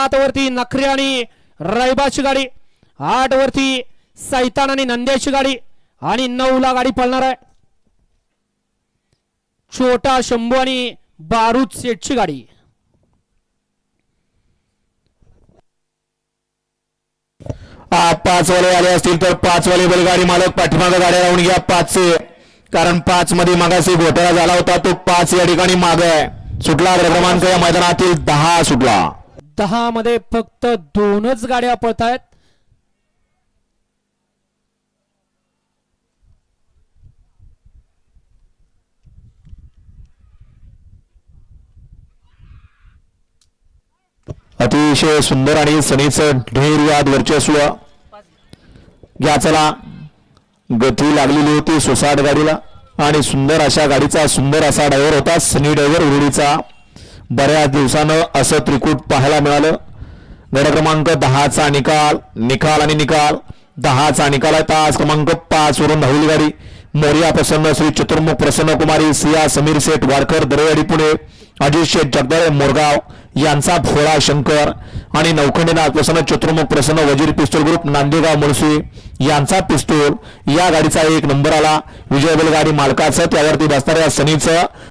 7 वरती नखरे आणि रैबाची गाडी, 8 वरती सैतान आणि नंद्याची गाडी आणि 9 ला गाडी पळणार आहे छोटा शंभू आणि बारूद सेठची गाडी। पाच वाले आले असतील तर 5 वाले बैलगाडी मालक पाठीमागे गाड्या लावून घ्या 5 चे, कारण 5 मध्ये मागासी घोटाळा झाला होता तो 5 या ठिकाणी मागे आहे। सुटला क्रमांक या मैदानातील 10 सुटला। 10 मध्ये फक्त 2च गाड्या पळतायत। अतिशय सुंदर आणि सनीचं ढेर याद वर्चस्व घ्या। चला गती लागलेली होती सोसाट गाडीला आणि सुंदर अशा गाडीचा सुंदर असा ड्रायव्हर होता सनी ड्रायव्हर उरुडीचा। बऱ्याच दिवसानं असं त्रिकूट पाहायला मिळालं। गड क्रमांक 10चा निकाल आणि निकाल 10चा निकाल आहे। तास क्रमांक 5 वरून धावली गाडी मोरिया प्रसन्न श्री चतुर्मुख प्रसन्न कुमारी सिया समीर सेठ वाडकर दरेवाडी पुणे, अजित शेठ जगदाळे मोरगाव यांचा भोळा शंकर आणि नौखंडीनाथ प्रसन्न चतुर्मुख प्रसन्न वजीर पिस्तूल ग्रुप नांदेगाव मुळशी यांचा पिस्तूल। या गाडीचा 1 नंबर आला। विजय बैलगाडी मालकाचं त्यावरती बसणाऱ्या सनीचं